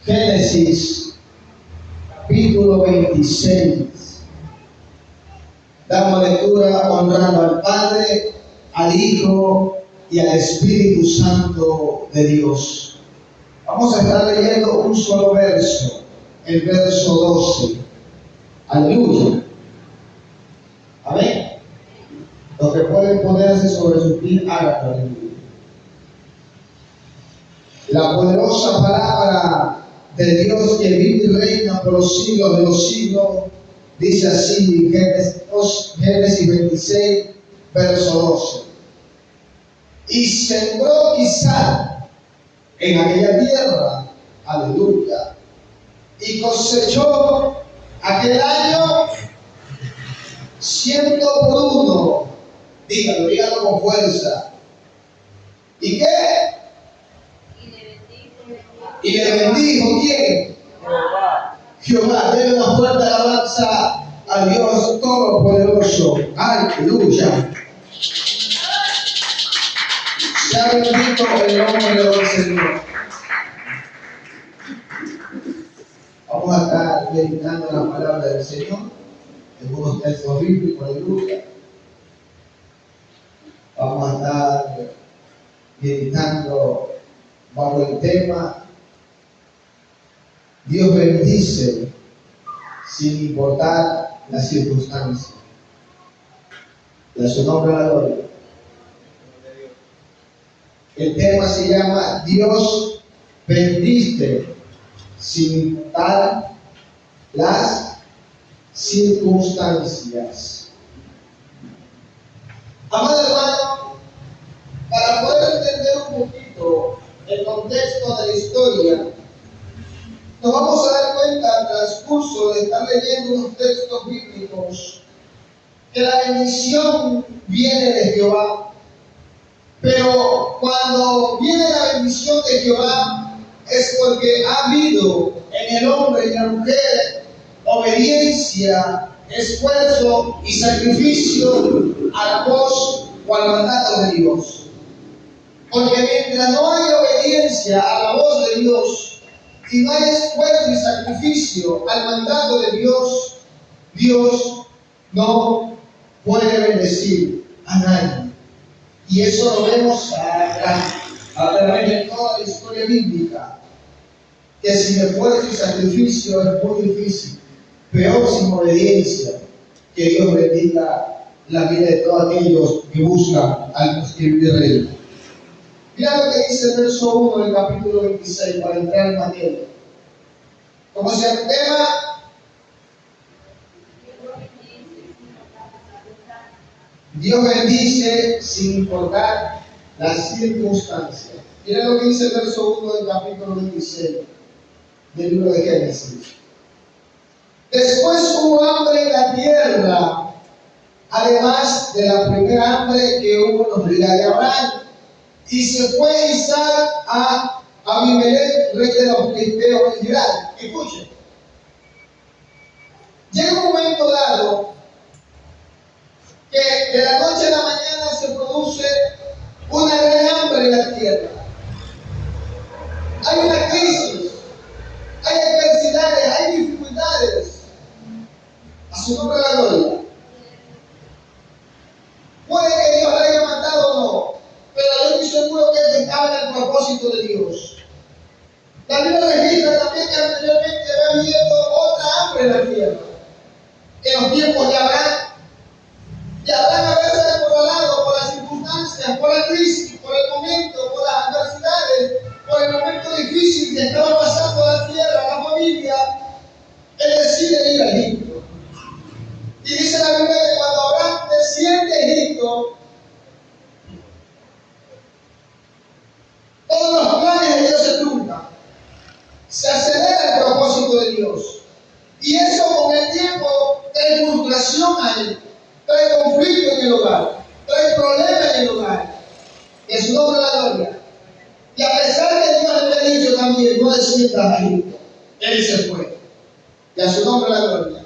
Génesis, capítulo 26. Damos lectura honrando al Padre, al Hijo y al Espíritu Santo de Dios. Vamos a estar leyendo un solo verso, el verso 12. Aleluya. Amén. Los que pueden ponerse sobre su pie, háganlo. Aleluya. La poderosa palabra de Dios que vive y reina por los siglos de los siglos, dice así, Génesis 26, verso 12. Y sembró Isaac en aquella tierra, aleluya, y cosechó aquel año 100 por uno. Dígalo con fuerza. ¿Y qué? Y le bendijo, ¿quién? Jehová. Denle una fuerte alabanza a Dios Todopoderoso. Aleluya. Sea bendito el nombre del Señor. Vamos a estar meditando la palabra del Señor en unos textos bíblicos, aleluya. Vamos a estar meditando bajo el tema Dios bendice sin importar las circunstancias. De su nombre la gloria. El tema se llama Dios bendice sin importar las circunstancias. Amado hermano, para poder entender un poquito el contexto de la historia, nos vamos a dar cuenta al transcurso de estar leyendo unos textos bíblicos que la bendición viene de Jehová. Pero cuando viene la bendición de Jehová es porque ha habido en el hombre y la mujer obediencia, esfuerzo y sacrificio a la voz o al mandato de Dios. Porque mientras no hay obediencia a la voz de Dios, y no hay esfuerzo y sacrificio al mandato de Dios, Dios no puede bendecir a nadie. Y eso lo vemos a través de toda la historia bíblica, que sin esfuerzo y sacrificio es muy difícil, peor sin obediencia, que Dios bendiga la vida de todos aquellos que buscan al escribir de Rey. Mira lo que dice el verso 1 del capítulo 26 para entrar en materia. Como se tema, Dios bendice sin importar las circunstancias. Mira lo que dice el verso 1 del capítulo 26 del libro de Génesis. Después hubo hambre en la tierra, además de la primera hambre que hubo en los días de Abraham. Y se fue Isaac a Abimelech, rey de los filisteos en Gerar. Escuchen. Llega un momento dado que de la noche a la mañana se produce una gran hambre en la tierra. Hay una crisis, hay adversidades, hay dificultades. A su nombre la gloria. Puede que Dios la haya matado o no, pero yo estoy seguro que él estaba en el propósito de Dios. La Biblia registra también que anteriormente había habido otra hambre en la tierra, en los tiempos de Abraham. Y Abraham a veces acorralado por las circunstancias, por la crisis, por el momento, por las adversidades, por el momento difícil que estaba pasando la tierra, la familia, él decide ir a Egipto. Y dice la Biblia que cuando Abraham desciende a Egipto, todos los planes de Dios se truncan. Se acelera el propósito de Dios. Y eso con el tiempo trae frustración a él, trae conflicto en el hogar, trae problemas en el hogar. En su nombre la gloria. Y a pesar que Dios le había dicho también, no desciendas a Egipto, él se fue. Y a su nombre la gloria.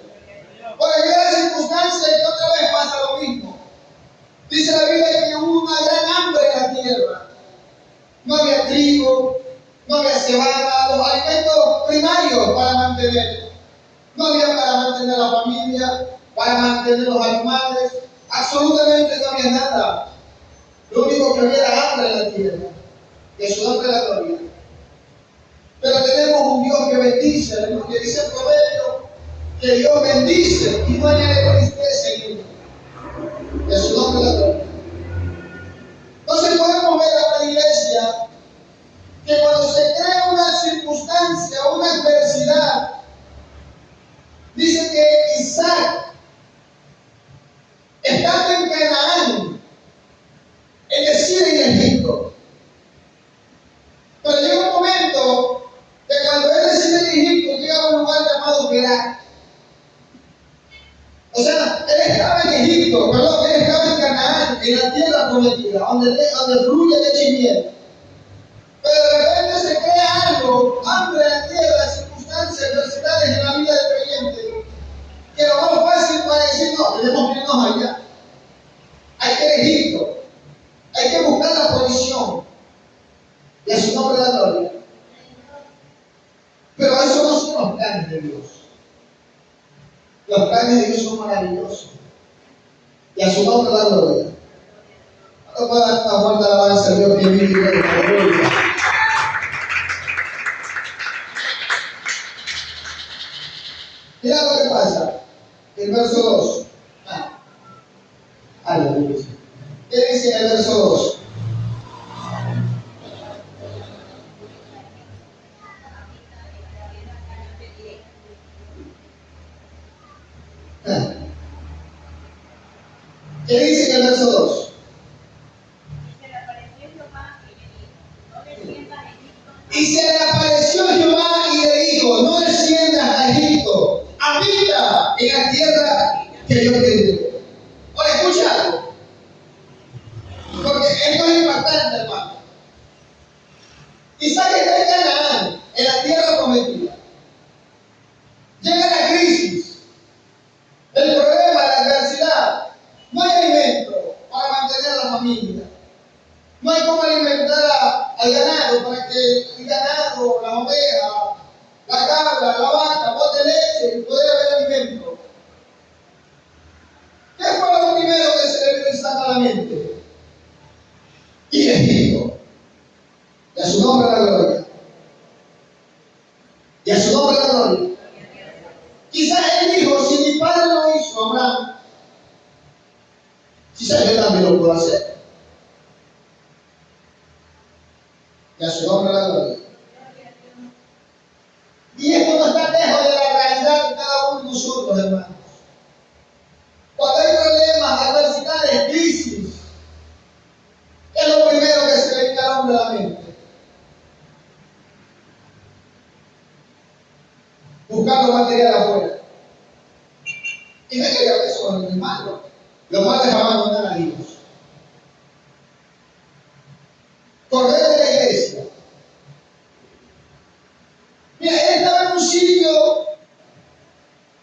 Por aquella circunstancia y otra vez pasa lo mismo. Dice la Biblia que hubo una gran hambre en la tierra. No había trigo, no había cebada, los alimentos primarios para mantener. No había para mantener a la familia, para mantener los animales, absolutamente no había nada. Lo único que había era hambre en la tierra, que su nombre es la gloria. Pero tenemos un Dios que bendice, hermano, que dice el proverbio que Dios bendice y no añade tristeza en él. Que su nombre es la gloria. Entonces podemos ver a la iglesia que cuando se crea una circunstancia, una adversidad, dice que Isaac, estando en Canaán, es decir, en Egipto, pero llega un momento que cuando él decide en Egipto, llega a un lugar llamado Gerar. O sea, él estaba en Egipto, perdón, él estaba en Canaán, en la tierra prometida, donde fluye leche y miel. Pero de repente se crea algo, hambre en la tierra, circunstancias, adversidades en la vida del creyente, que lo más fácil para decir, no, tenemos que irnos allá. Hay que ir a Egipto, hay que buscar la provisión. Y a su nombre la gloria. Pero esos no son los planes de Dios. Los planes de Dios son maravillosos. Y a su nombre la gloria. No puedo dar una fuerte alabanza a Dios que vive y vive. Aleluya. Mira lo que pasa. El verso 2. Aleluya. ¿Qué dice en el verso 2? ¿Qué dice en el verso 2? Y se le apareció Jehová y le dijo, no desciendas a Egipto, habita en la tierra que yo te doy. Ahora escucha algo, porque esto es impactante, hermano. Isaac está en Canaán, en la tierra prometida. Llega la crisis, el problema, la adversidad. No hay alimento para mantener a la familia. No hay cómo alimentar al ganado para que el ganado, la oveja, la cabra, la vaca bote leche y poder haber alimento. ¿Qué fue lo primero que se le vino a Isaac a la mente? Ir a Egipto. Y a su nombre la gloria. Y a su nombre la gloria. Quizás él dijo, si mi padre lo hizo, Abraham, quizás yo también lo puedo hacer. Y a su nombre la gloria. Y esto no está lejos de la realidad de cada uno de nosotros, hermanos. Cuando hay problemas, adversidades, crisis, ¿qué es lo primero que se le viene al hombre a la mente? Buscando material afuera. Y no es que eso no es malo. Lo malo es abandonar a Dios. Correr de la iglesia. Mira, él estaba en un sitio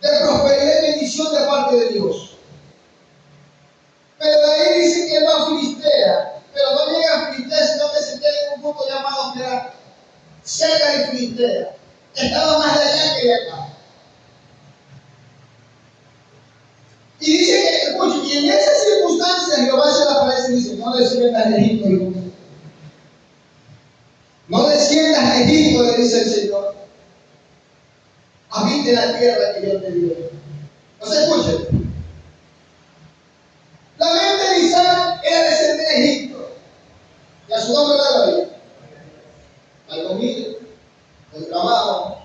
de prosperidad y bendición de parte de Dios. Pero de ahí dice que él va a Filistea. Pero no llega a Filistea, sino que se queda en un punto llamado Gerar, cerca de Filistea. Estaba más de allá que de acá. Y dice que, escuchen, y en esas circunstancias Jehová se le aparece y dice, no desciendas a Egipto, hijo mío. No desciendas a Egipto, le dice el Señor. Habite la tierra que yo te doy. No se escuchen. La mente de Isaac era descender a Egipto. Y a su nombre la gloria. No hay comida, no hay trabajo,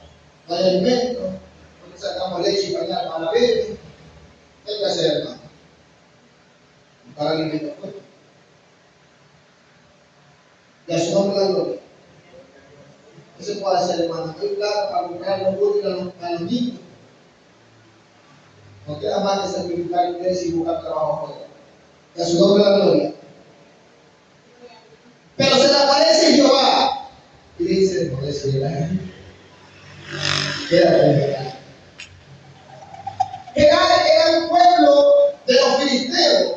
no hay alimento, no sacamos leche y pañal para la bebé. ¿Qué hay que hacer, hermano? Para alimentar fuerte. Y a su nombre la gloria. ¿Qué se puede hacer, hermano? Hay plata para comprar los útiles a los niños. No queda más que sacrificar interés y buscar trabajo afuera. Y a su nombre la gloria. Pero se le aparece Jehová y le dice, no desciendas. Quédate en Gerar. Gerar era un pueblo de los filisteos.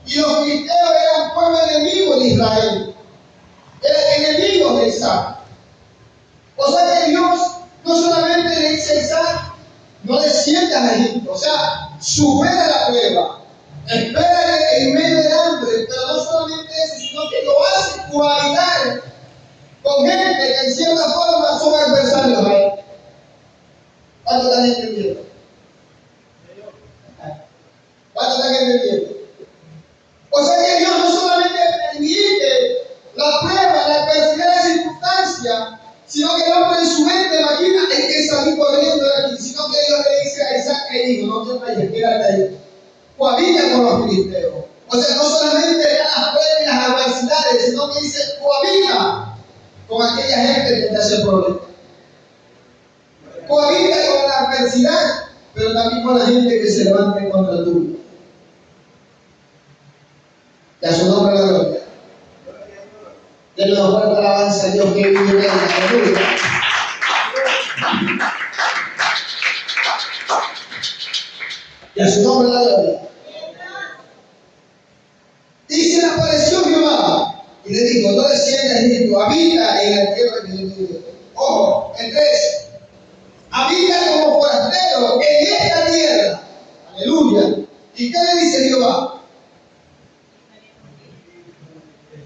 Y los filisteos eran un pueblo enemigo de Israel. Eran enemigos de Isaac. O sea que Dios no solamente le dice a Isaac, no desciendas a Egipto, o sea, supera la prueba, espera en medio del hambre, pero no solamente eso, sino que lo hace cohabitar con gente que en cierta forma son adversarios a él. ¿Cuánto están entendiendo? ¿Cuánto están entendiendo? O sea que Dios no solamente permite la prueba, la adversidad, la circunstancia, sino que el hombre en su mente imagina hay que salir corriendo de aquí, sino que Dios le dice a Isaac, hijo, no te vayas, quédate ahí. Cohabita con los filisteos. O sea, no solamente las pruebas y las adversidades, sino que dice, cohabita con aquella gente que te hace problema. Cohabita con la adversidad, pero también con la gente que se levante contra tú. Y a su nombre la gloria. Denle una fuerte alabanza a Dios que vive en ella. Aleluya. Y a su nombre la gloria. Y se le apareció Jehová y le dijo, no desciendas a Egipto, habita en la tierra que yo te digo. Ojo, el 3. Habita como forastero en esta tierra. Aleluya. ¿Y qué le dice Jehová?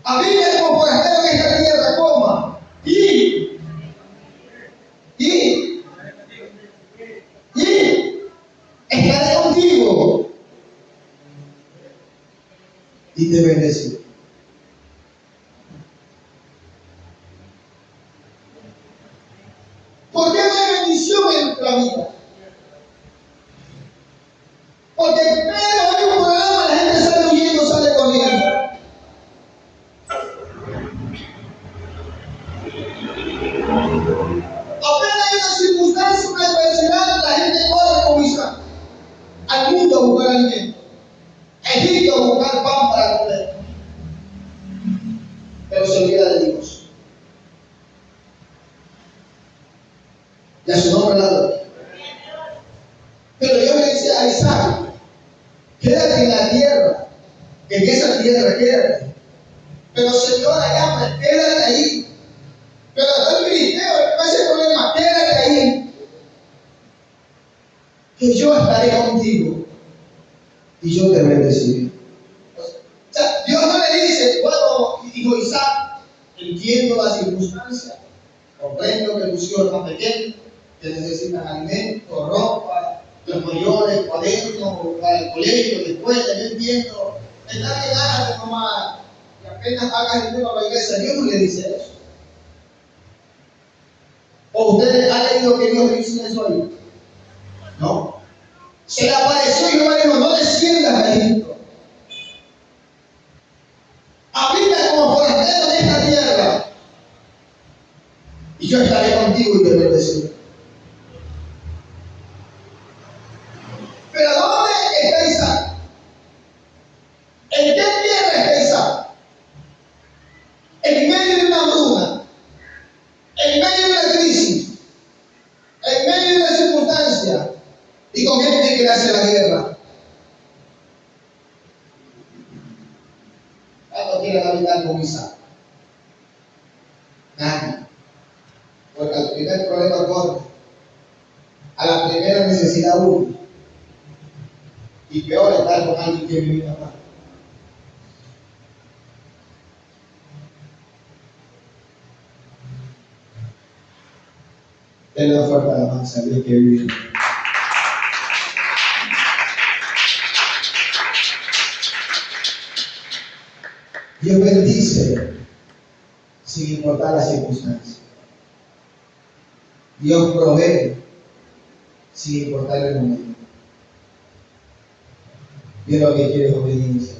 Habita como forastero en esta tierra, coma. Y estaré contigo y te bendeciré. ¿Por qué no hay bendición en nuestra vida? Porque pero hay un programa, la gente sale huyendo, sale corriendo. Apenas hay una circunstancia, una adversidad, la gente corre como Isaac al mundo a buscar alimento, a Egipto a buscar pan para comer, pero se olvida de Dios. Y a su nombre la gloria. Pero Dios le dice a Isaac, quédate en la tierra, en esa tierra quédate. Pero Señor, allá, quédate ahí. Pero hasta el filisteo, no hay ese problema, quédate ahí. Que yo estaré contigo y yo te bendeciré. O sea, Dios no le dice, bueno, hijo Isaac, entiendo la circunstancia, comprendo que tus hijos están pequeños, que necesitan alimento, ropa, los mayores, cuadernos, para el colegio, la escuela, yo entiendo. Está que ganas de mamá y apenas hagas el tema para la iglesia, Dios no le dice eso. ¿O ustedes han leído que Dios le dice eso ahí? No. Se le apareció y Jehová dijo, no desciendas a Egipto. Habita como forastero en esta tierra. Y yo estaré contigo y te bendeciré. Pero ¿dónde está Isaac? ¿En qué tierra está Isaac? En medio de una hambruna, en medio de una crisis, en medio de una circunstancia, y con gente que le hace la guerra. ¿Cuántos quieren habitar con Isaac? Nadie. Porque al primer problema corre, a la primera necesidad huye. Y peor estar con alguien que vive mal. Denle una fuerte alabanza a Dios que vive. Dios bendice sin importar las circunstancias. Dios provee sin importar el momento. Dios lo que quiere es obediencia.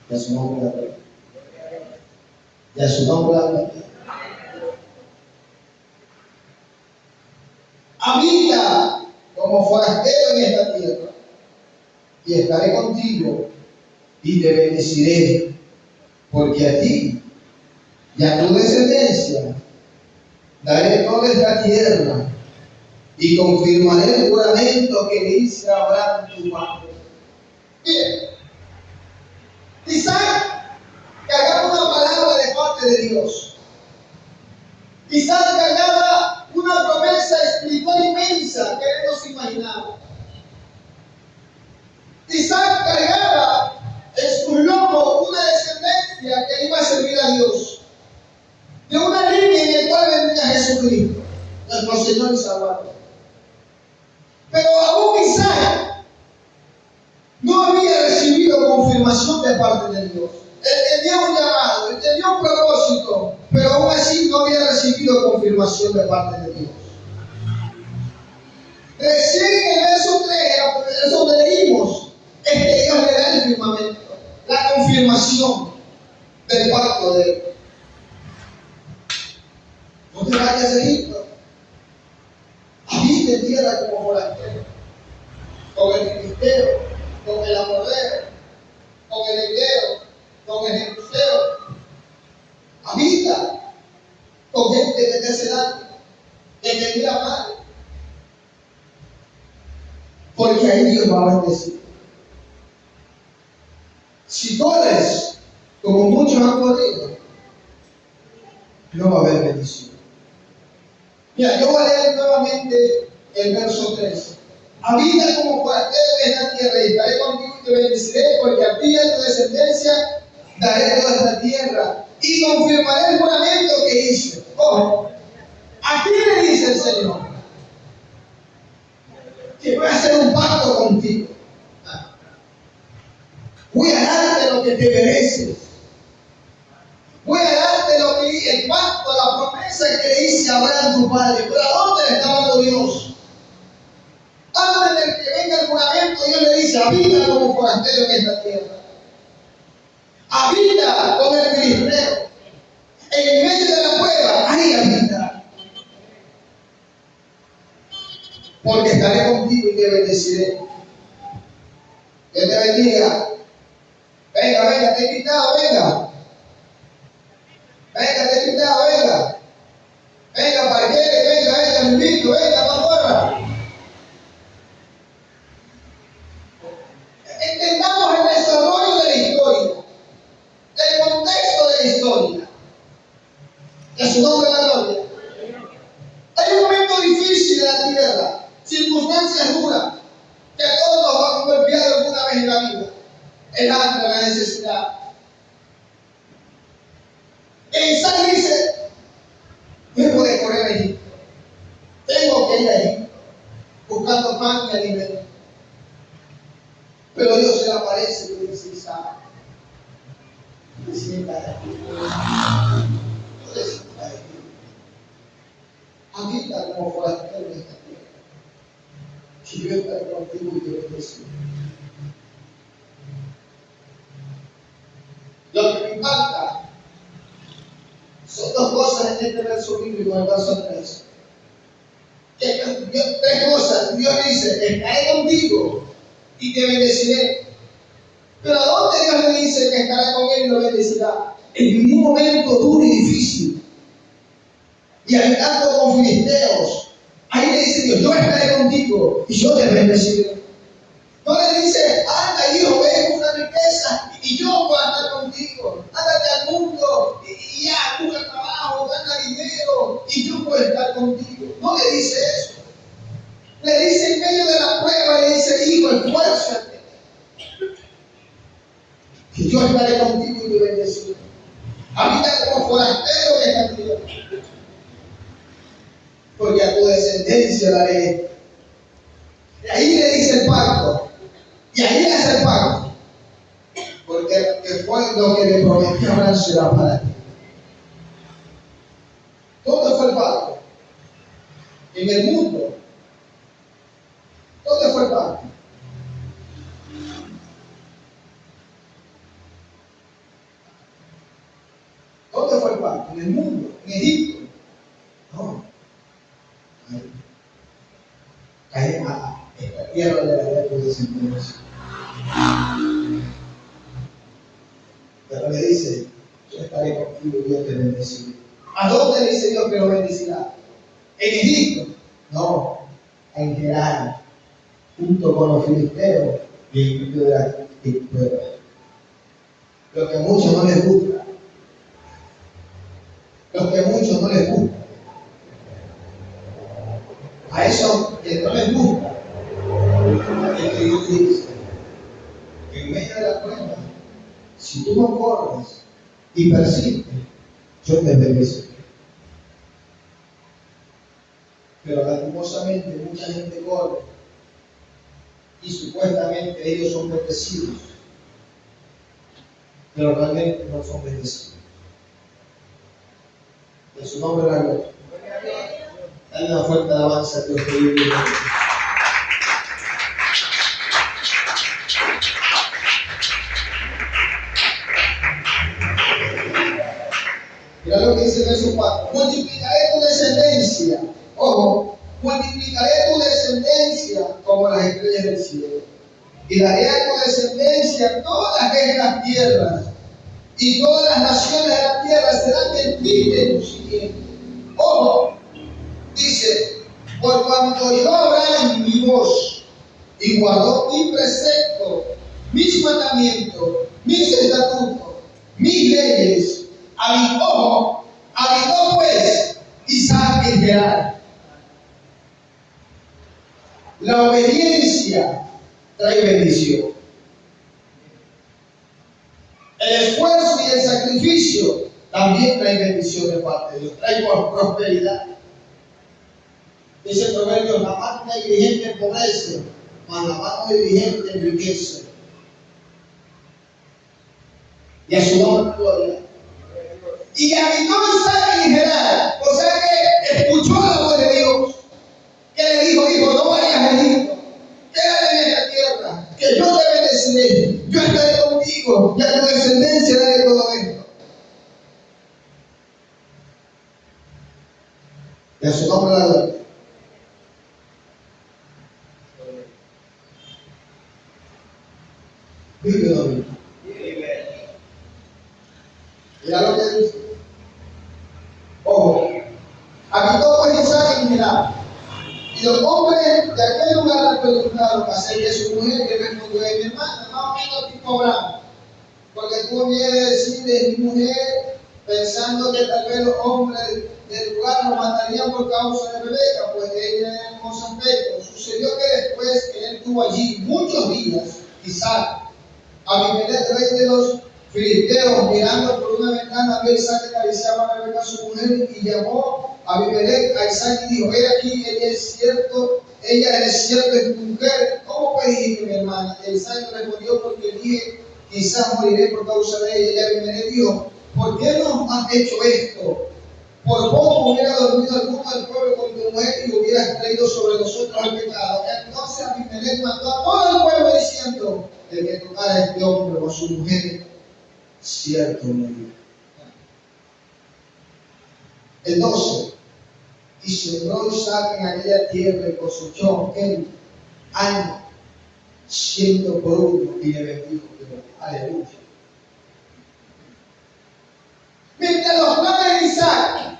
Y a su nombre la gloria. Y a su nombre la gloria. Habita como forastero en esta tierra y estaré contigo y te bendeciré, porque a ti y a tu descendencia daré toda esta tierra y confirmaré el juramento que le hice a Abraham tu padre. Bien, Isaac cargaba una palabra de parte de Dios. Isaac cargaba una promesa espiritual inmensa que él no se imaginaba. Isaac cargaba en su lomo una descendencia que iba a servir a Dios, de una línea en la cual vendría Jesucristo, nuestro Señor y Salvador. Pero aún Isaac no había recibido confirmación de parte de Dios. Él tenía un llamado, él tenía un propósito, pero aún así no había recibido confirmación de parte de Dios. Recién en el verso 3, es donde leímos, es que Dios le da el firmamento, la confirmación del pacto de él. No te vayas a Egipto, habita en tierra como forastero, con el filisteo, con el amorreo, con el hebreo, con el jebuseo. Habita con gente que te hace daño, que te mira mal, porque ahí Dios va a bendecir. Si corres como muchos han corrido, no va a haber bendición. Mira, yo voy a leer nuevamente el verso 3. Habita como forastero en esta tierra y estaré contigo y te bendeciré, porque a ti y a tu descendencia daré toda esta tierra y confirmaré el juramento que hice. Ojo, ¿a quién le dice el Señor? Que voy a hacer un pacto contigo. Voy a darte lo que te mereces. Voy a darte lo que el pacto, la promesa que le hice a Abraham tu padre. Pero ¿a dónde le está dando Dios? Antes de que venga el juramento, Dios le dice: habita como forastero en esta tierra. Habita con el filisteo. En el medio de la cueva, ahí habita. Porque estaré contigo y te bendeciré. Que te bendiga. Venga, venga, te he invitado, venga. Venga, te he invitado, venga. Venga, parquete, venga, venga, me invito, venga, para afuera. Entendamos el desarrollo de la historia, el contexto de la historia. Que su nombre es la gloria. Hay un momento difícil de la tierra, circunstancias duras, que a todos nos van a golpear alguna vez en la vida. El hambre, la necesidad. Isaac dice: tengo que correr a Egipto, tengo que ir a Egipto, buscando pan y alimento. Pero Dios se le aparece y le dice: Isaac, no te sientas aquí, no te sientas aquí, habita como forastero en esta tierra, que yo estaré contigo y te bendeciré. Lo que me impacta son dos cosas en este verso bíblico, en el verso 3. Tres cosas. Dios dice: estaré contigo y te bendeciré. Pero ¿a dónde Dios le dice que estará con él y lo bendecirá? En un momento duro y difícil, y habitando con filisteos. Ahí le dice Dios: yo estaré contigo y yo te bendeciré. No le dice: anda, hijo, ven, busca riqueza y yo voy a estar contigo. Ándate al mundo y ya, busca trabajo, gana dinero y yo voy a estar contigo. No le dice eso. Le dice en medio de la prueba, le dice: hijo, esfuérzate, que yo estaré contigo y te bendeciré. Habita como forastero en esta tierra, porque a tu descendencia daré. Y ahí le dice el pacto. Y ahí le hace el pacto. Porque fue lo que le prometió a Abraham será para ti. ¿Dónde fue el pacto? En el mundo. ¿Dónde fue el pacto? ¿Dónde fue el pacto? En el mundo, en Egipto. No. Cae en la tierra de tu descendencia. Pero le dice: yo estaré contigo y Dios te bendecirá. ¿A dónde le dice Dios que lo bendecirá? ¿En Egipto? No, en Gerar, junto con los filisteos y en medio de la tierra. Lo que a muchos no les gusta, lo que a muchos no les gusta, y persiste, yo te bendeciré. Pero lastimosamente mucha gente corre y supuestamente ellos son bendecidos, pero realmente no son bendecidos. En su nombre la gloria. Dale una fuerte alabanza a Dios que vive en nosotros. Mira lo que dice el verso 4. Multiplicaré tu descendencia. Ojo, multiplicaré tu descendencia como las estrellas del cielo. Y daré a tu descendencia todas estas tierras. Y todas las naciones de la tierra serán benditas en tu simiente. Ojo, dice, por cuanto yo Abraham mi voz y guardó mi precepto, mis mandamientos, mis estatutos, mis leyes, habitó pues Isaac en Gerar. La obediencia trae bendición. El esfuerzo y el sacrificio también trae bendición de parte de Dios, trae prosperidad. Dice el proverbio, la mano negligente empobrece, mas la mano diligente enriquece. Y a su nombre gloria. Y habitó Isaac en Gerar, o sea que escuchó la voz de Dios, que le dijo, hijo, no vayas a Egipto, quédate en esta tierra, que yo te bendeciré, yo estaré contigo, y a tu descendencia daré todo esto. Y a su nombre la gloria. Vive domingo. Mira lo que dice. Ojo, habitó pues Isaac en Gerar. Y los hombres de aquel lugar le preguntaron acerca de su mujer, que respondió, mi hermana, más o menos tipo Abraham, porque tú vienes a decir de mi mujer, pensando que tal vez los hombres del lugar nos matarían por causa de Rebeca, pues ella era hermoso aspecto. Sucedió que después que él estuvo allí muchos días, Isaac, Abimelech, rey de los filisteos, mirando por una ventana, vio a Isaac que acariciaba a Rebeca su mujer, y llamó a Abimelech a Isaac y dijo, ve aquí, ella es cierto es tu mujer. ¿Cómo pues dijiste, mi hermana? Y Isaac respondió, porque dije, quizás moriré por causa de ella. Y Abimelech dijo, ¿por qué nos has hecho esto? Por poco hubiera dormido alguno del pueblo con tu mujer y hubieras traído sobre nosotros el pecado. Entonces Abimelech mandó a todo el pueblo diciendo, el que tocara a este hombre o a su mujer, cierto morirá. El 12. Y sembró Isaac en aquella tierra y cosechó en año 100 por uno y le bendijo. Aleluya. Mientras los planes de Isaac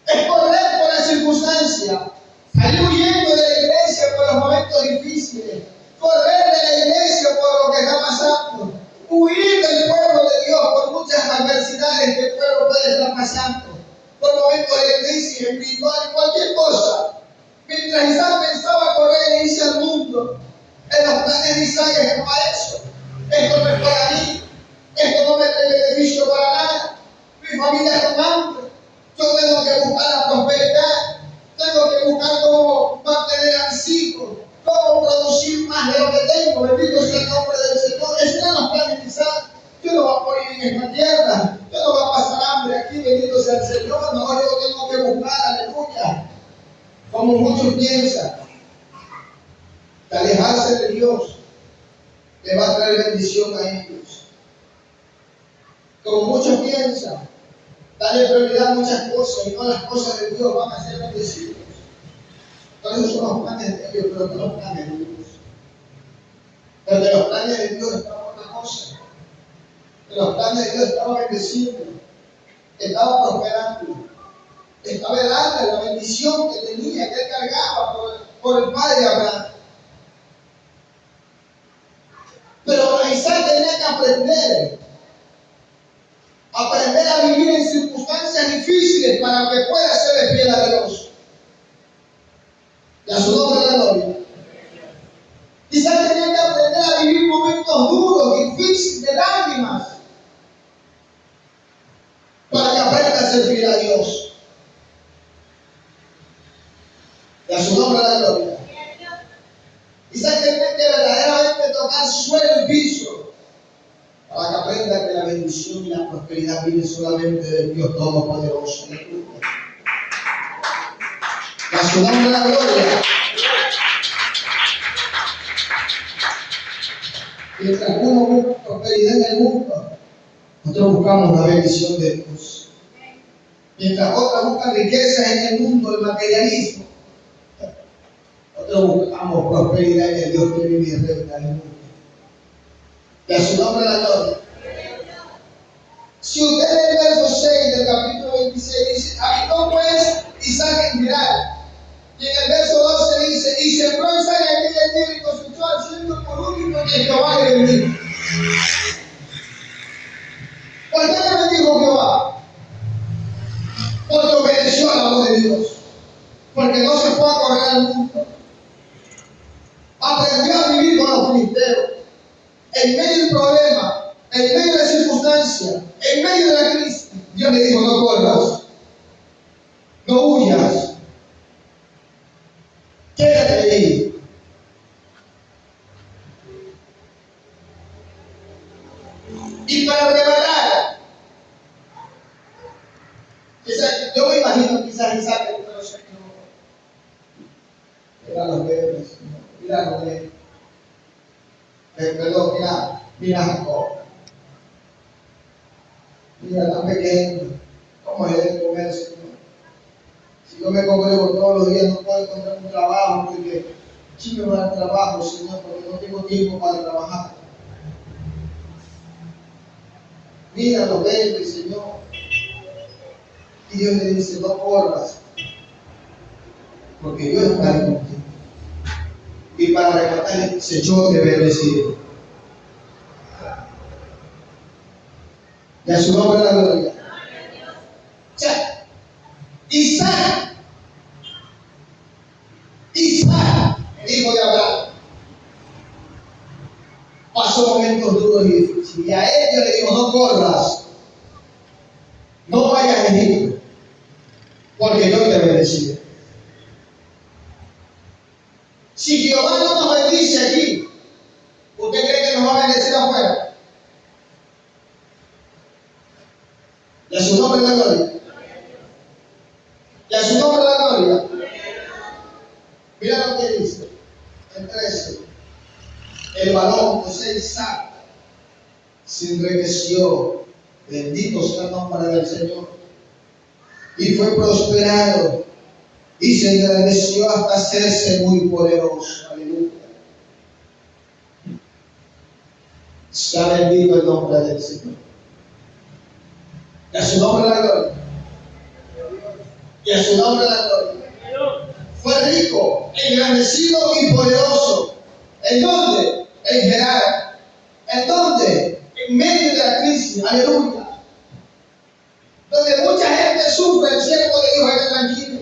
es correr por la circunstancia, salir huyendo de la iglesia por los momentos difíciles, correr de la iglesia por lo que está pasando, huir del pueblo de Dios por muchas adversidades que el pueblo puede estar pasando, por momentos de crisis espiritual y cualquier cosa. Mientras Isaac pensaba correr e irse al mundo, en los planes de Isaac es para eso. Esto no es para mí, esto no me trae beneficio para nada. Mi familia es con hambre, yo tengo que buscar la prosperidad, tengo que buscar cómo mantener a mis hijos, cómo producir más de lo que tengo. Bendito sea el nombre del Señor. Esos son los planes de Isaac. Yo no voy a morir en esta tierra, yo no voy a pasar hambre aquí, bendito sea el Señor. No, yo tengo que buscar, aleluya. Como muchos piensan, que alejarse de Dios le va a traer bendición a ellos. Como muchos piensan, darle prioridad a muchas cosas y no las cosas de Dios van a ser bendecidos. Entonces son los planes de ellos, pero no los planes de Dios. Pero de los planes de Dios estaba otra cosa. De los planes de Dios estaba bendeciendo, estaba prosperando, estaba dando la bendición que tenía, que él cargaba por el padre Abraham. Pero Isaac tenía que aprender a vivir en circunstancias difíciles para que pueda ser fiel a Dios. Y a su nombre la gloria. Isaac tenía que aprender a vivir momentos duros, difíciles, de lágrimas. ser fiel a Dios. Y a su nombre la gloria. Isaac tiene que verdaderamente tocar suelo y piso para que aprenda que la bendición y la prosperidad viene solamente del Dios Todopoderoso. Y a su nombre la gloria. Mientras uno busca prosperidad en el mundo, nosotros buscamos la bendición de Dios. Mientras otros buscan riquezas en el mundo, el materialismo, nosotros buscamos prosperidad en el Dios que vive y reina en el mundo. Y a su nombre la gloria. Si usted lee el verso 6 del capítulo 26, dice: habitó pues Isaac en Gerar. Y en el verso 12 dice: y sembró Isaac en aquella tierra y cosechó al ciento por único que Jehová le bendijo. ¿Por qué le bendijo Jehová? Porque obedeció a la voz de Dios. Porque no se fue a correr al mundo. Aprendió a vivir con los filisteos. En medio del problema, en medio de la circunstancia, en medio de la crisis, Dios le dijo: no corras, no huyas, quédate ahí. Y para preparar, yo me imagino quizás Isaac, pero Señor, mira los bebés, mira los bebés. Perdón, mira Jacob. Mira tan pequeño. ¿Cómo es de comer, Señor? Si yo me congrego todos los días, no puedo encontrar un trabajo, porque si me va a dar trabajo, Señor, porque no tengo tiempo para trabajar. Mira los bebés, Señor. Y Dios le dice: no corras, porque yo estaré contigo. Y para rematar, se echó de bendecir. Y a su nombre la gloria. O sea, Isaac, hijo de Abraham, pasó momentos duros y difíciles. Y a él Dios le dijo: no corras, no vayas a Egipto, porque yo te bendeciré. Si Jehová no nos bendice aquí, ¿usted cree que nos va a bendecir afuera? Y a su nombre la gloria. Y a su nombre la gloria. Mira lo que dice en 13. El varón José Isaac se enriqueció, bendito sea el nombre del Señor, y fue prosperado y se engrandeció hasta hacerse muy poderoso. Aleluya. Sea bendito el nombre del Señor. Y a su nombre la gloria. Y a su nombre la gloria. Fue rico, engrandecido y poderoso. ¿En dónde? En Gerar. ¿En dónde? En medio de la crisis. Aleluya. Donde mucha gente sufre, el siervo de Dios está tranquilo.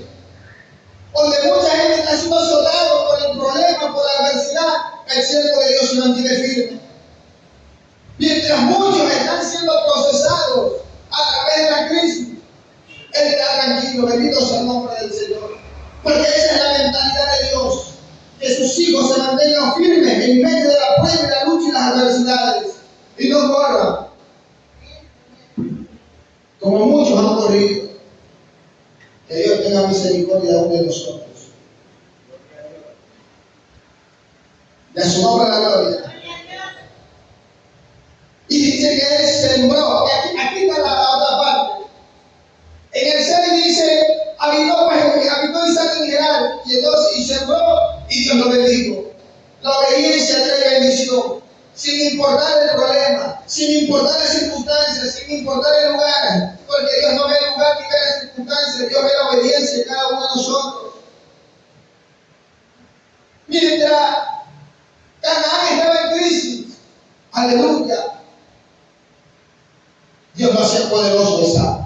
Donde mucha gente está siendo azotado por el problema, por la adversidad, el siervo de Dios se mantiene firme. Mientras muchos están siendo procesados a través de la crisis, él está tranquilo. Bendito sea el nombre del Señor. Porque esa es la mentalidad de Dios, que sus hijos se mantengan firmes en medio de la prueba y la lucha y las adversidades, y no corran como muchos han corrido. Que Dios tenga misericordia de uno de nosotros. Y a su nombre la gloria. Y dice que él sembró, y aquí está la otra parte. En el 6 dice: habitó Isaac en Gerar, y entonces sembró, y Dios lo bendijo. La obediencia trae bendición, sin importar el problema, sin importar las circunstancias, sin importar el lugar, porque Dios no ve el lugar ni ve las circunstancias, Dios ve la obediencia de cada uno de nosotros. Mientras Canaán estaba en crisis, aleluya, Dios lo hacía poderoso a Isaac.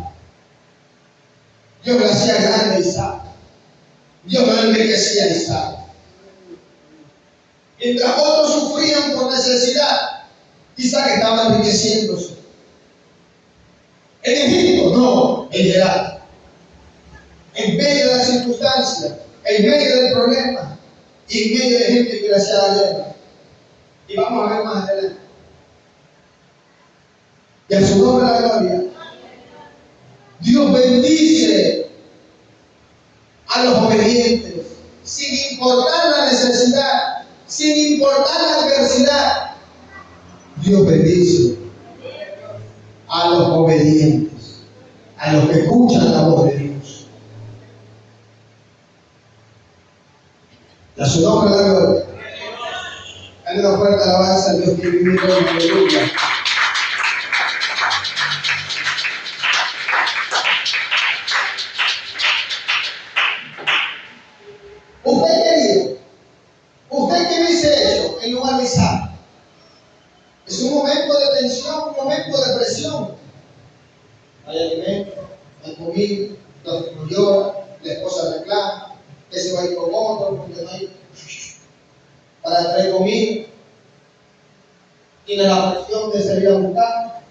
Dios lo hacía grande a Isaac. Dios lo enriquecía a Isaac. Mientras otros sufrían por necesidad, Isaac estaba enriqueciéndose. En Egipto, no. en general, en medio de las circunstancias, en medio del problema y en medio de gente que la se llena. Y vamos a ver más adelante. Y a su nombre la gloria. Dios bendice a los obedientes, sin importar la necesidad, sin importar la adversidad. Dios bendice a los obedientes, a los que escuchan la voz de Dios. Y a su nombre la gloria. Hay una fuerte alabanza a Dios que vive en aleluya. Usted querido, usted que dice eso en lugar de sal. Es un momento de tensión, un momento de presión. Hay alimento, hay comida, los hijos lloran, la esposa reclama, que se va a ir con otro porque no hay para traer comida. Tiene la presión de salir a buscar.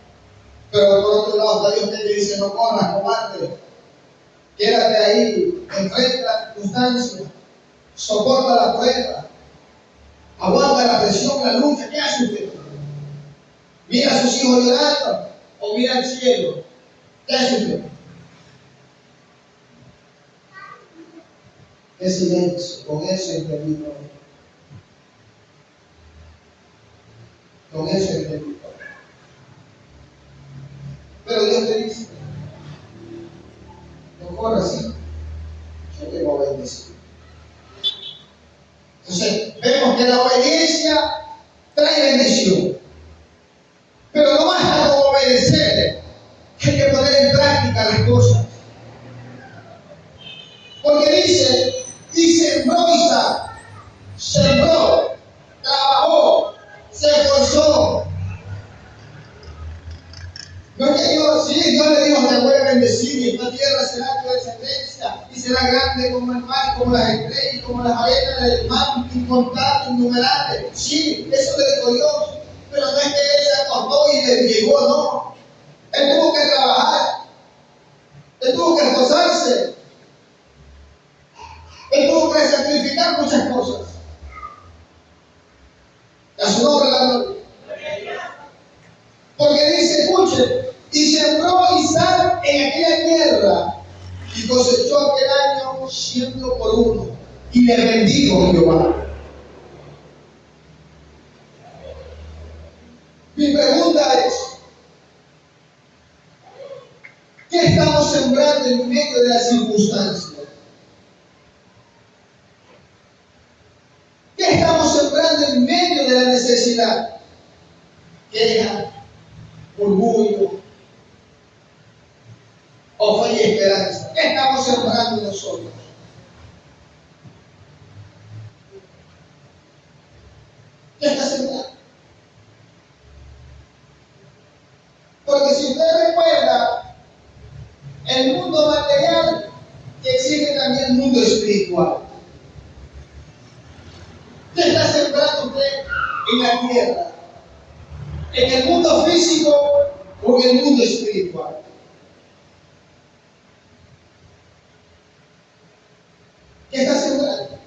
Pero por otro lado está Dios que te dice: no corras, cobarde. Quédate ahí, enfrenta las circunstancias, soporta la prueba, aguanta la presión, la lucha. ¿Qué hace usted? ¿Mira a sus hijos llorando o mira al cielo? ¿Qué hace usted? ¿Qué silencio? Con eso entendí todo. Con eso entendí todo. Pero Dios te dice: no corras así, yo te voy a bendecir. Entonces, vemos que la obediencia trae bendición. Pero no basta con obedecer, hay que poner en práctica las cosas. Porque dice, y sembró Isaac, sembró, trabajó, se esforzó. No es que Dios le dijo: te voy a bendecir y esta tierra será tu descendencia y será grande como el mar, como las estrellas y como las arenas del mar, incontables, innumerables. Sí, eso le dijo Dios, pero no es que él se acostó y le llegó, no. Él tuvo que trabajar, él tuvo que esforzarse, él tuvo que sacrificar muchas cosas. A su nombre la gloria. Porque dice, escuchen, y sembró Isaac en aquella tierra y cosechó aquel año 100 por 1 y le bendijo Jehová. Mi pregunta es: ¿qué estamos sembrando en medio de las circunstancias? ¿Qué estamos sembrando en medio de la necesidad? Queja, orgullo, o fe y esperanza. ¿Qué estamos sembrando nosotros? ¿Qué está sembrando? Porque si usted recuerda, el mundo material exige también el mundo espiritual. ¿Qué está sembrando usted en la tierra? ¿En el mundo físico o en el mundo espiritual? ¿Qué está sembrando?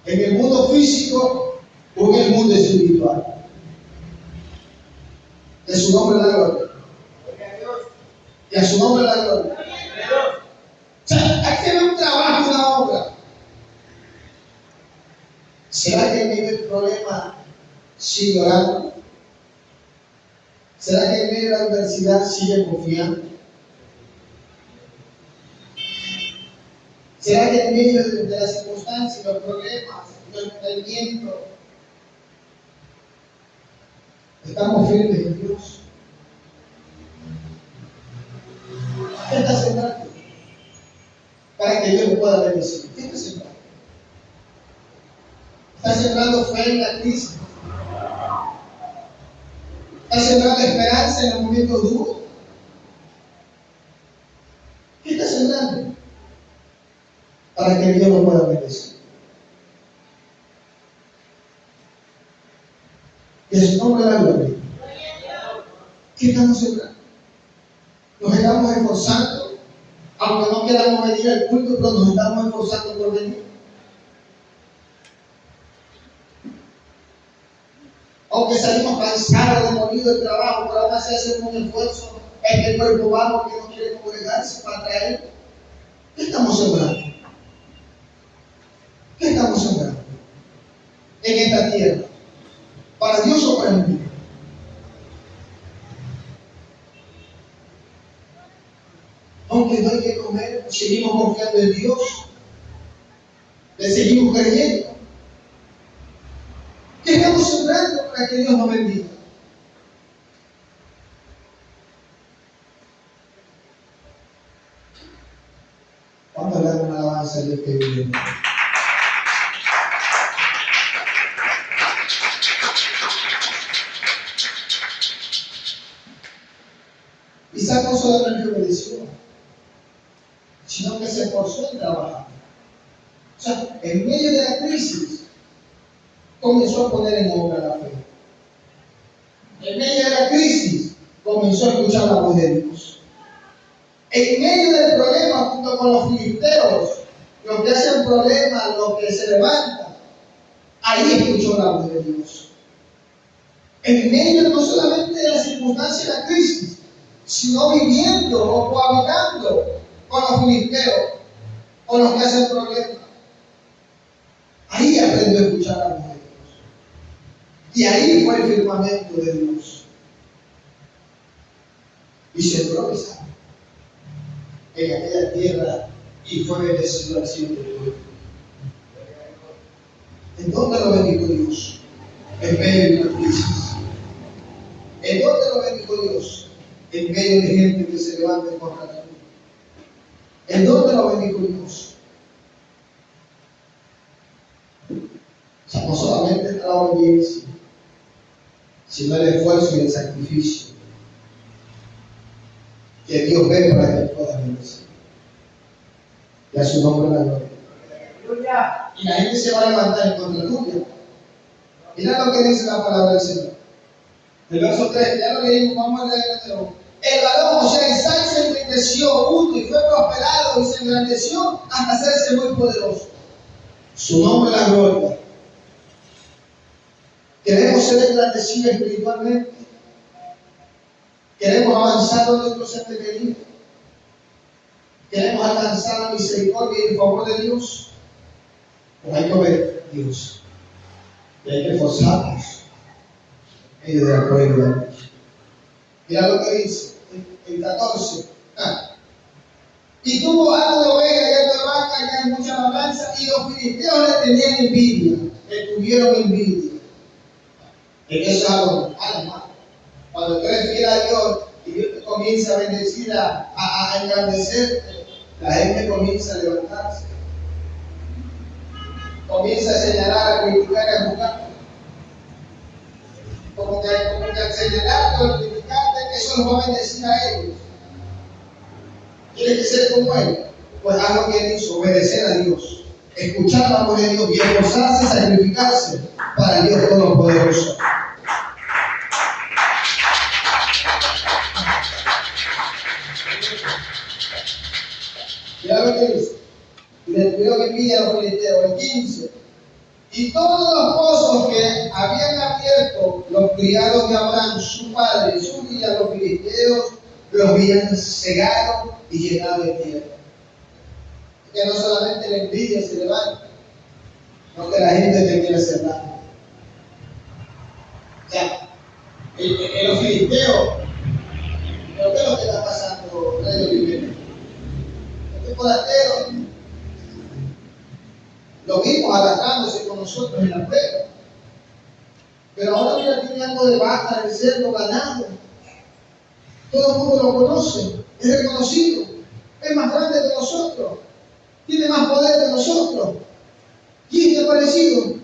¿En el mundo físico o en el mundo espiritual? De su nombre la gloria. Y a su nombre la gloria. O sea, hay que ver un trabajo, una obra. ¿Será que en medio del problema sigue orando? ¿Será que en medio de la adversidad sigue confiando? ¿Será que en medio de las circunstancias, los problemas, los emprendimientos, estamos firmes en Dios? ¿Qué está sembrando? Para que Dios lo pueda bendecir. ¿Qué está sembrando? ¿Está sembrando fe en la crisis? ¿Está sembrando esperanza en los momentos duros? ¿Qué está sembrando? Para que Dios lo pueda bendecir. Y en su nombre la gloria. ¿Qué estamos sembrando? Nos estamos esforzando, aunque no queramos venir al culto, pero nos estamos esforzando por venir. Aunque salimos cansados, demolidos del trabajo, pero aún así hacemos un esfuerzo en el cuerpo humano que no quiere congregarse para traer. ¿Qué estamos sembrando? ¿Qué estamos sembrando en esta tierra? ¿Para Dios o para el mundo? Aunque no hay que comer, seguimos confiando en Dios, le seguimos creyendo. ¿Qué estamos sembrando para que Dios nos bendiga? Vamos a dar una alabanza de este video. Isaac no solamente obedeció, sino que se esforzó en trabajar. O sea, en medio de la crisis, comenzó a poner en obra la fe. En medio de la crisis, comenzó a escuchar la voz de Dios. En medio del problema, junto con los filisteos, los que hacen problemas, los que se levantan, ahí escuchó la voz de Dios. En medio no solamente de la circunstancia de la crisis, sino viviendo o cohabitando con los filisteos, con los que hacen problemas. Ahí aprendió a escuchar la voz de Dios. Y ahí fue el firmamento de Dios. Y sembró Isaac en aquella tierra y fue bendecido al cielo del pueblo. ¿En dónde lo bendijo Dios? En medio de una crisis. ¿En dónde lo bendijo Dios? En medio de gente que se levanta contra la luz. ¿En dónde lo bendijo Dios? O sea, no solamente está la obediencia, sino el esfuerzo y el sacrificio que Dios ve para que pueda bendecir. Y a su nombre la gloria. Y la gente se va a levantar en contra tuya. Mira lo que dice la palabra del Señor. El verso 3, ya lo leímos, vamos a leer de nuevo. El varón, o sea, Isaac se engrandeció junto y fue prosperado y se engrandeció hasta hacerse muy poderoso. Su nombre la gloria. Queremos ser engrandecidos espiritualmente. Queremos avanzar en nuestro ser querido. Queremos alcanzar la misericordia y el favor de Dios. Pero hay que obedecer a Dios. Y hay que esforzarnos en medio de la prueba. Mira lo que dice el 14. Y tuvo algo de oveja y algo de vaca y hay mucha balanza, y los filisteos le tenían envidia, le tuvieron envidia. En eso es algo malo. Cuando tú eres fiel a Dios y Dios te comienza a bendecir, a engrandecerte, la gente comienza a levantarse. Comienza a señalar, a criticar, a juzgar. Como que al señalarte o al criticarte, eso los va a bendecir a ellos. ¿Quieres que ser como él? Pues haz lo que él hizo, obedecer a Dios, escuchar la voz de Dios y esforzarse, sacrificarse para Dios Todopoderoso. Mira lo que dice. Y le tuvieron envidia a los filisteos, el 15. Y todos los pozos que habían abierto los criados de Abraham, su padre, y su hija, los filisteos, los habían cegado y llenado de tierra. Que no solamente la envidia se levanta, sino que la gente te quiere hacer daño. O sea, en los filisteos, ¿pero qué es lo que está pasando, Rey de Oliveira? Este forastero lo vimos arrastrándose con nosotros en la prueba. Pero ahora mira, tiene algo de vaca, de cerdo, ganado. Todo el mundo lo conoce, es reconocido, es más grande que nosotros, tiene más poder que nosotros. ¿Quién es parecido?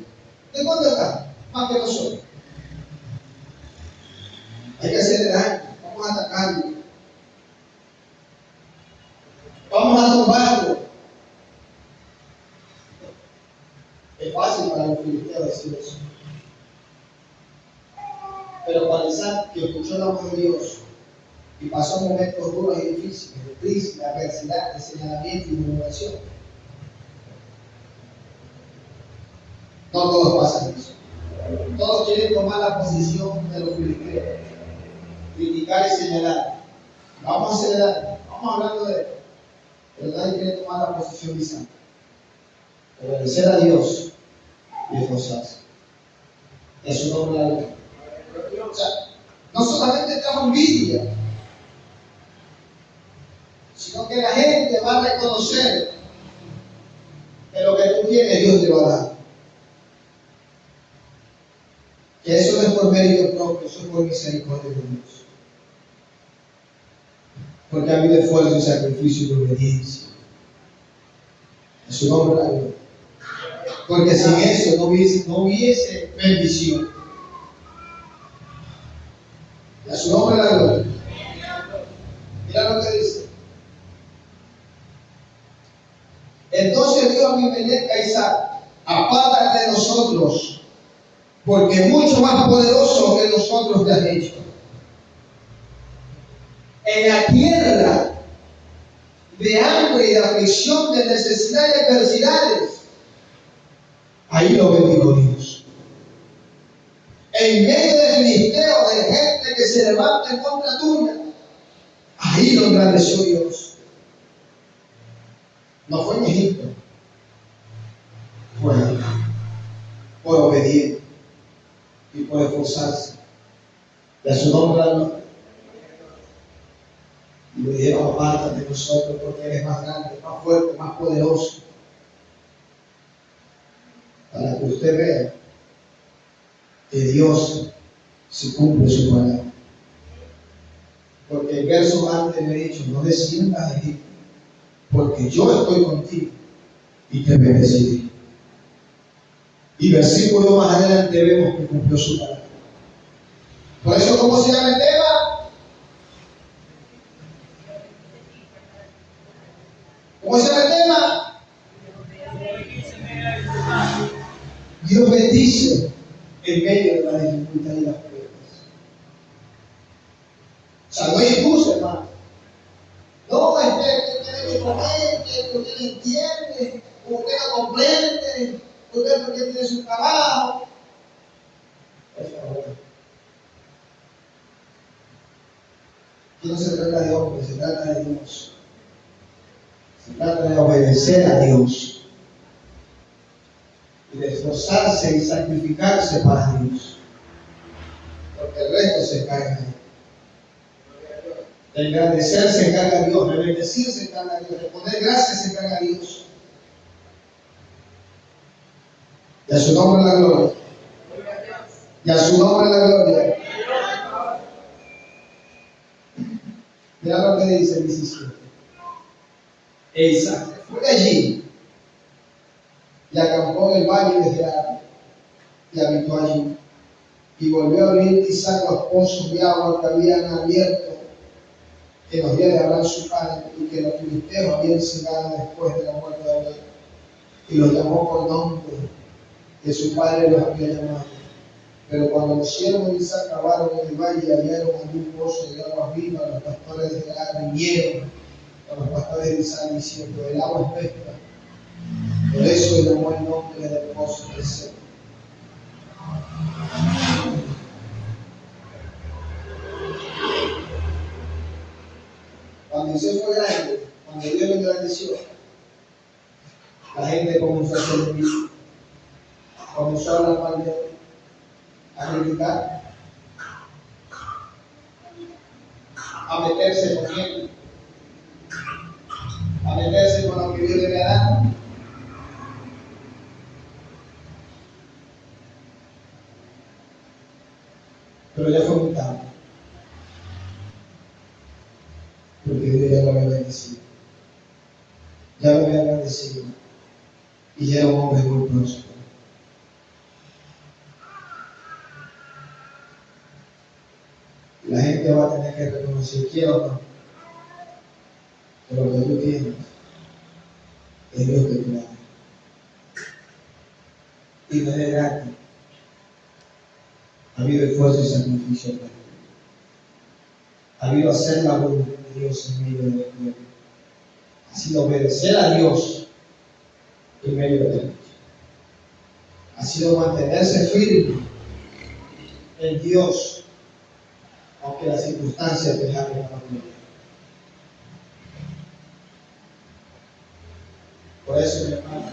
¿De cuándo está? Más que nosotros. Hay que hacerle daño, vamos a atacarlo, vamos a tumbarlo. Es fácil para los filisteos decir eso. Pero para Isaac, que escuchó la voz de Dios, y pasó momentos duros y difíciles, de crisis, de adversidad, de señalamiento y murmuración. No todos pasan eso. Todos quieren tomar la posición de los filisteos, criticar y señalar. Vamos a acelerar, vamos hablando de esto. Pero nadie quiere tomar la posición de Isaac. Obedecer a Dios y esforzarse. Eso no es la ley. O sea, no solamente trajo envidia, sino que la gente va a reconocer que lo que tú tienes Dios te va a dar. Que eso no es por mérito propio, eso es por misericordia de Dios. Porque ha habido esfuerzo y sacrificio y obediencia. En su nombre la gloria. Porque sin eso no hubiese bendición. A su nombre la gloria. Mira lo que dice. Entonces dijo Abimelech a Isaac: apártate de nosotros, porque mucho más poderoso que nosotros te has hecho. En la tierra de hambre y de aflicción, de necesidad y adversidades, ahí lo bendijo Dios. En medio de filisteos, de gente que se levanta en contra tuya, ahí lo engrandeció Dios. No fue en Egipto, fue ahí, por obediente y por esforzarse. Y a su nombre la gloria. Y le dijeron: apártate de nosotros, porque eres más grande, más fuerte, más poderoso. Para que usted vea que Dios se cumple su palabra. Porque el verso antes le he dicho: no desciendas a Egipto, porque yo estoy contigo y te bendeciré. Y versículo más adelante vemos que cumplió su palabra. Por eso, ¿cómo se llama el tema? ¿Cómo se llama el tema? Dios bendice en medio de la dificultad y las pruebas. O sea, no hay excusa, hermano. No, usted tiene que comer, que usted no entiende, usted no comprende, usted porque tiene su trabajo. Por favor. Aquí no se trata de hombre, se trata de Dios. Se trata de obedecer a Dios y de esforzarse y sacrificarse para Dios, porque el resto se encarga de Dios. De engrandecer se encarga Dios, de bendecir se encarga Dios, de poner gracias se encarga Dios. Y a su nombre la gloria. Y a su nombre la gloria. Mira lo que dice el 17. E Isaac fue de allí y acampó en el valle de Gerar y habitó allí. Y volvió a abrir Isaac los pozos de agua que habían abierto en los días de Abraham su padre, y que los filisteos habían cegado después de la muerte de Abraham. Y los llamó por nombre que su padre los había llamado. Pero cuando los siervos de Isaac cavaron en el valle y hallaron un pozo de aguas vivas, los pastores de Gerar vinieron a los pastores de Isaac diciendo: el agua es pesca. Por eso le llamó el nombre del pozo de Seth. Cuando Isaac fue grande, cuando Dios lo engrandeció, la gente comenzó a hacer envidia, comenzó a hablar mal de él, a criticar, a meterse con él, a meterse con lo que Dios le había dado. Pero ya fue muy tarde, porque Dios ya lo había bendecido, ya lo había agradecido y ya era un hombre muy próspero. La gente va a tener que reconocer, quiero o no, que lo que tú tienes es Dios que te da. Y no es de gratis. Ha habido esfuerzo y sacrificio para ti. ha ido a hacer la voluntad de Dios en medio del pueblo. Ha sido obedecer a Dios en medio de la lucha. Ha sido mantenerse firme en Dios, aunque las circunstancias te hagan cambiar. Por eso, mi hermano,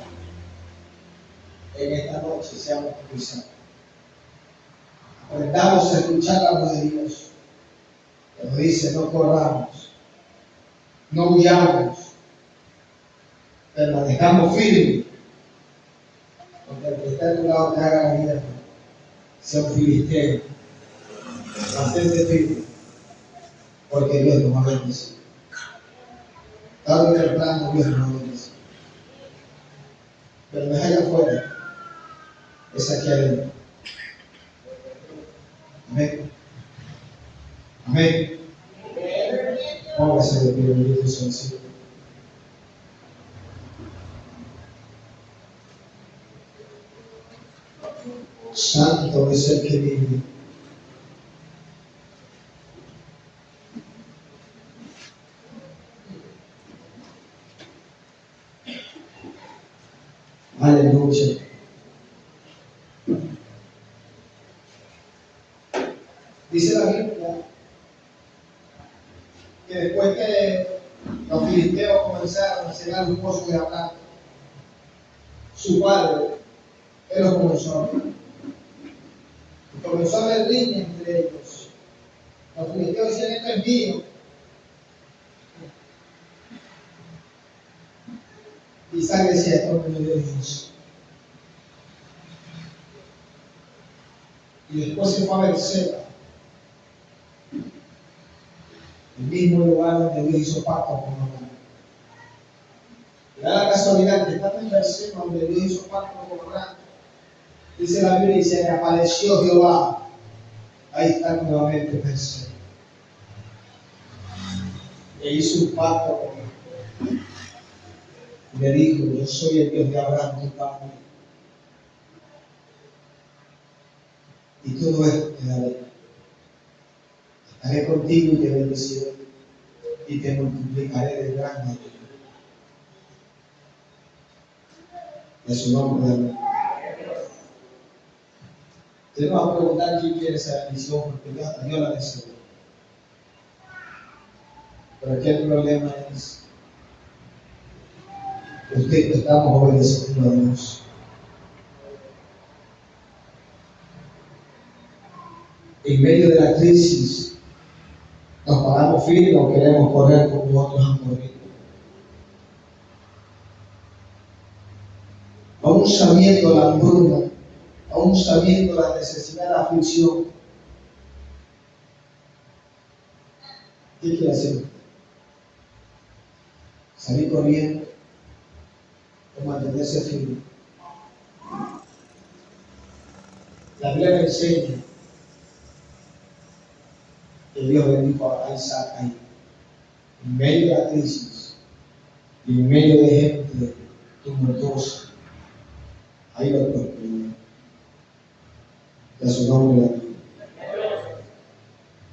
en esta noche seamos cristianos. Aprendamos a escuchar la voz de Dios. Cuando dice, no corramos, no huyamos, permanezcamos firmes. Porque el que está a tu lado te haga la vida, sea un filisteo. Mantente firme, porque Dios nos va a bendecir. Tarde o temprano Dios nos va a bendecir. Pero no es allá afuera, es aquí adentro. Amén. Amén. Póngase de pie, bendito sea el Señor. Santo es el que vive. Aleluya. Dice la Biblia que después que los filisteos comenzaron a cegar los pozos de Abraham, su padre, él los comenzó a hablar. Y comenzó a haber riña entre ellos. Los filisteos decían, esto es mío. Isaac decía, esto no es de Dios. Y después se fue a Berseba, el mismo lugar donde Dios hizo pacto con Abraham. Y da la casualidad que estando en Berseba, donde Dios hizo pacto con Abraham, dice la Biblia, dice que apareció Jehová. Ahí está nuevamente Berseba. E hizo un pacto con él. Y le dijo, yo soy el Dios de Abraham, tu padre. Y todo esto te daré. Estaré contigo y te bendeciré. Y te multiplicaré de grande. De su nombre, amén. Usted nos va a preguntar quién quiere esa bendición, porque Dios la desea. Pero aquí el problema es que usted estamos obedeciendo a Dios. En medio de la crisis, nos paramos firmes o queremos correr como otros han corrido. Aún sabiendo la hambruna, aún sabiendo la necesidad, la aflicción, ¿qué quiere hacer? Salir corriendo o mantenerse firme. La Biblia me enseña que Dios bendijo a Isaac ahí, en medio de la crisis y en medio de gente tumultuosa. Ahí lo prosperó. De su nombre.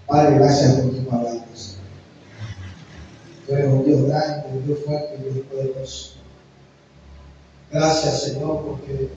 Padre, gracias por tus palabras. Tú eres un Dios grande, un Dios fuerte, un Dios poderoso. Gracias, Señor, porque